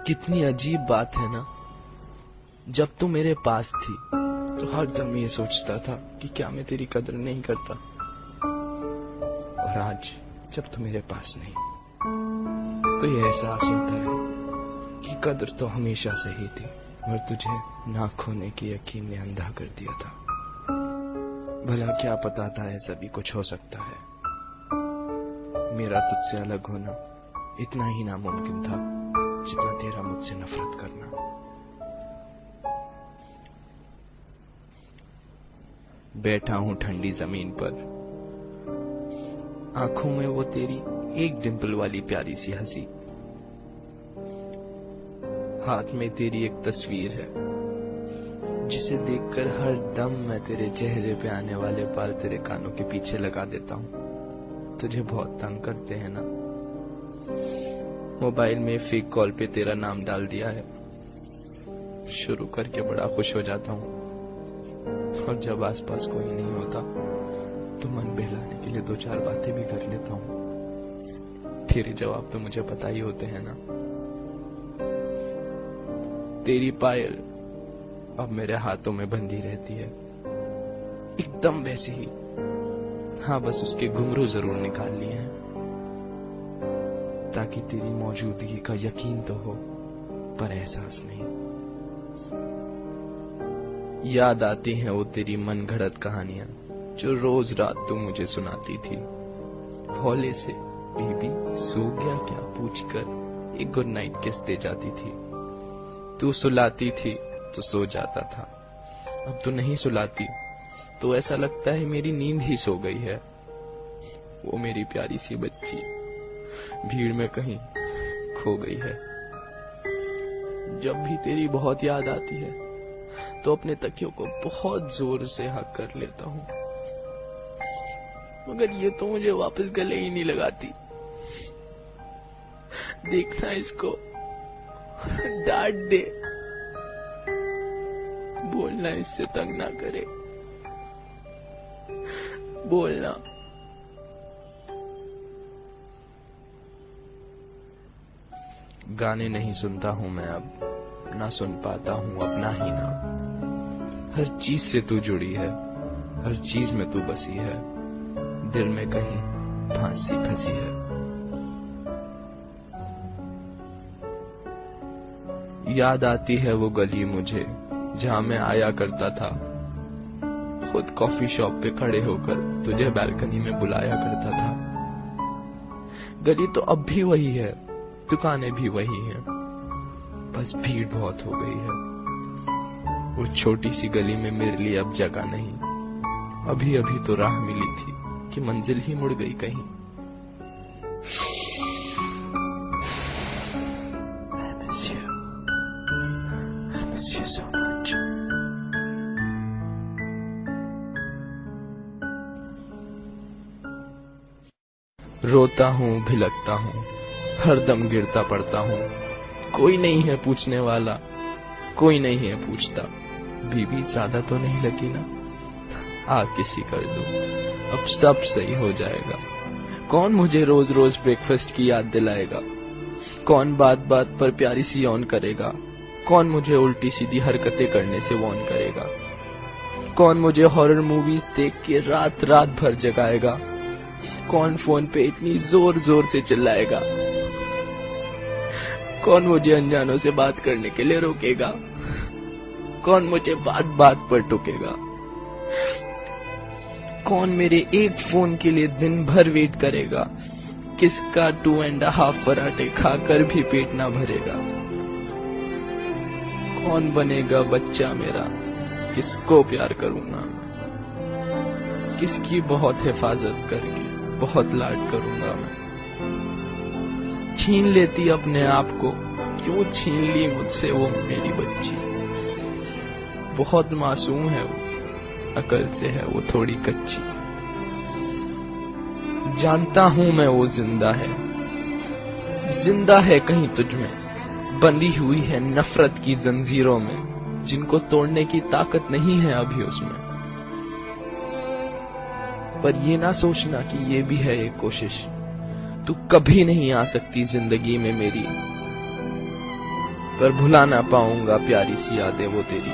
कितनी अजीब बात है ना, जब तू मेरे पास थी तो हरदम ये सोचता था कि क्या मैं तेरी कदर नहीं करता, और आज जब तू मेरे पास नहीं तो ये एहसास होता है कि कदर तो हमेशा से ही थी, और तुझे ना खोने की यकीन ने अंधा कर दिया था। भला क्या पता था ऐसा भी कुछ हो सकता है। मेरा तुझसे अलग होना इतना ही नामुमकिन था जितना तेरा मुझसे नफरत करना। बैठा हूं ठंडी जमीन पर, आंखों में वो तेरी एक डिंपल वाली प्यारी सी हंसी, हाथ में तेरी एक तस्वीर है जिसे देखकर हर दम मैं तेरे चेहरे पे आने वाले बाल तेरे कानों के पीछे लगा देता हूं। तुझे बहुत तंग करते हैं ना। मोबाइल में फेक कॉल पे तेरा नाम डाल दिया है, शुरू करके बड़ा खुश हो जाता हूं, और जब आसपास कोई नहीं होता तो मन बहलाने के लिए 2-4 बातें भी कर लेता हूं। तेरे जवाब तो मुझे पता ही होते हैं ना। तेरी पायल अब मेरे हाथों में बंधी रहती है, एकदम वैसे ही। हाँ, बस उसके घुंघरू जरूर निकाल लिए हैं ताकि तेरी मौजूदगी का यकीन तो हो, पर एहसास नहीं। याद आती हैं वो तेरी मन घड़त कहानियां जो रोज रात तू मुझे सुनाती थी। हौले से बीबी सो गया क्या पूछकर एक गुड नाइट किस दे जाती थी। तू सुलाती थी तो सो जाता था, अब तो नहीं सुलाती तो ऐसा लगता है मेरी नींद ही सो गई है। वो मेरी प्यारी सी बच्ची भीड़ में कहीं खो गई है। जब भी तेरी बहुत याद आती है तो अपने तकियों को बहुत जोर से हक कर लेता हूं, मगर ये तो मुझे वापस गले ही नहीं लगाती। देखना इसको, डांट दे, बोलना इससे तंग ना करे, बोलना। गाने नहीं सुनता हूं मैं अब, ना सुन पाता हूं अपना ही नाम। हर चीज से तू जुड़ी है, हर चीज में तू बसी है, दिल में कहीं फांसी फंसी है। याद आती है वो गली मुझे जहां मैं आया करता था, खुद कॉफी शॉप पे खड़े होकर तुझे बालकनी में बुलाया करता था। गली तो अब भी वही है, दुकानें भी वही हैं, बस भीड़ बहुत हो गई है। उस छोटी सी गली में मेरे लिए अब जगह नहीं। अभी अभी तो राह मिली थी कि मंजिल ही मुड़ गई कहीं। I miss you. I miss you so much. रोता हूँ, भिलकता हूँ, हरदम गिरता पड़ता हूँ। कोई नहीं है पूछने वाला, कोई नहीं है पूछता, बीबी ज्यादा तो नहीं लगी ना, आ किसी कर दो, अब सब सही हो जाएगा। कौन मुझे रोज रोज ब्रेकफास्ट की याद दिलाएगा, कौन बात बात पर प्यारी सी ऑन करेगा, कौन मुझे उल्टी सीधी हरकतें करने से वॉर्न करेगा, कौन मुझे हॉरर मूवीज देख के रात रात भर जगाएगा, कौन फोन पे इतनी जोर जोर से चिल्लाएगा, कौन मुझे अनजानों से बात करने के लिए रोकेगा, कौन मुझे बात बात पर टोकेगा, कौन मेरे एक फोन के लिए दिन भर वेट करेगा, किसका 2.5 पराठे खाकर भी पेट ना भरेगा, कौन बनेगा बच्चा मेरा, किसको प्यार करूंगा मैं, किसकी बहुत हिफाजत करके बहुत लाड करूंगा मैं। छीन लेती अपने आप को, क्यों छीन ली मुझसे वो मेरी बच्ची। बहुत मासूम है वो, अकल से है वो थोड़ी कच्ची। जानता हूं मैं वो जिंदा है कहीं तुझ में, बंधी हुई है नफरत की जंजीरों में, जिनको तोड़ने की ताकत नहीं है अभी उसमें। पर ये ना सोचना कि ये भी है एक कोशिश, तू कभी नहीं आ सकती जिंदगी में मेरी, पर भुला ना पाऊंगा प्यारी सी यादें वो तेरी।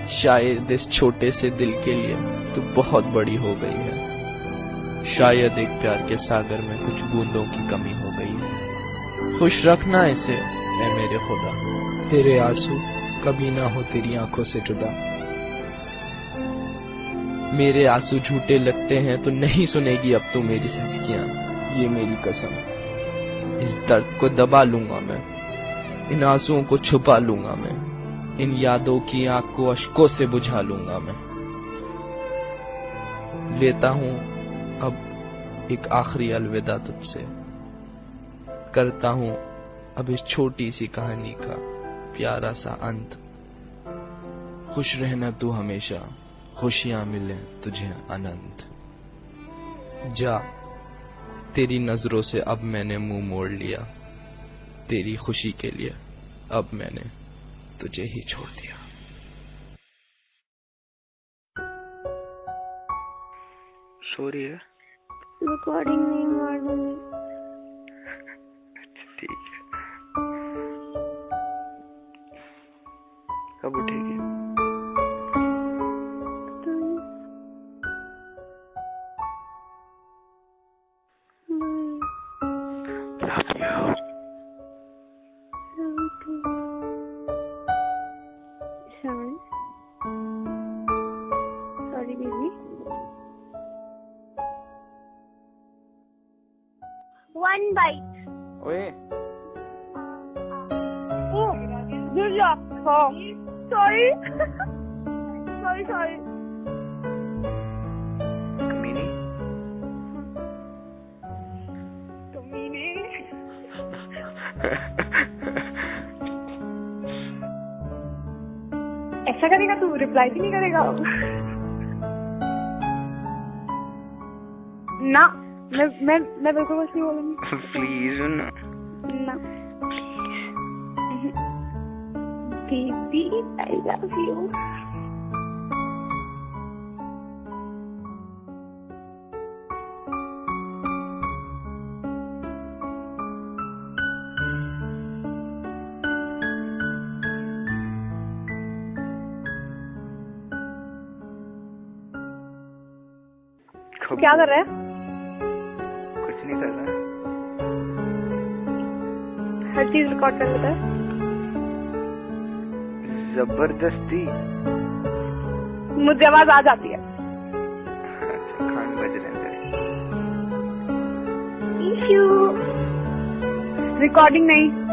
शायद इस छोटे से दिल के लिए तू बहुत बड़ी हो गई है। शायद एक प्यार के सागर में कुछ बूंदों की कमी हो गई है। खुश रखना इसे ऐ मेरे खुदा, तेरे आंसू कभी ना हो तेरी आंखों से जुदा। मेरे आंसू झूठे लगते हैं तो नहीं सुनेगी अब तू मेरी सिसकियां, ये मेरी कसम। इस दर्द को दबा लूंगा मैं, इन आंसुओं को छुपा लूंगा मैं, इन यादों की आग को अश्कों से बुझा लूंगा मैं। लेता हूं अब एक आखिरी अलविदा तुझसे, करता हूं अब इस छोटी सी कहानी का प्यारा सा अंत। खुश रहना तू हमेशा, खुशियां मिले तुझे अनंत। जा, तेरी नजरों से अब मैंने मुंह मोड़ लिया, तेरी खुशी के लिए अब मैंने तुझे ही छोड़ दिया। सॉरी है, रिकॉर्डिंग नहीं मार दूंगी। ठीक है, कब उठेगी? Sorry, baby. One bite. ओए, Oh, good job. Oh, sorry. sorry. कमीनी। कमीने। ऐसा करेगा तू? रिप्लाई भी नहीं करेगा? ना, मैं बिल्कुल कुछ नहीं बोलूंगी। प्लीज ना। ना। Baby, I love you. क्या कर रहा है? कुछ नहीं कर रहा। हर चीज रिकॉर्ड कर लेता है। जबरदस्ती। मुझे आवाज आ जाती है। अच्छा, खान बज रहे हैं। रिकॉर्डिंग नहीं।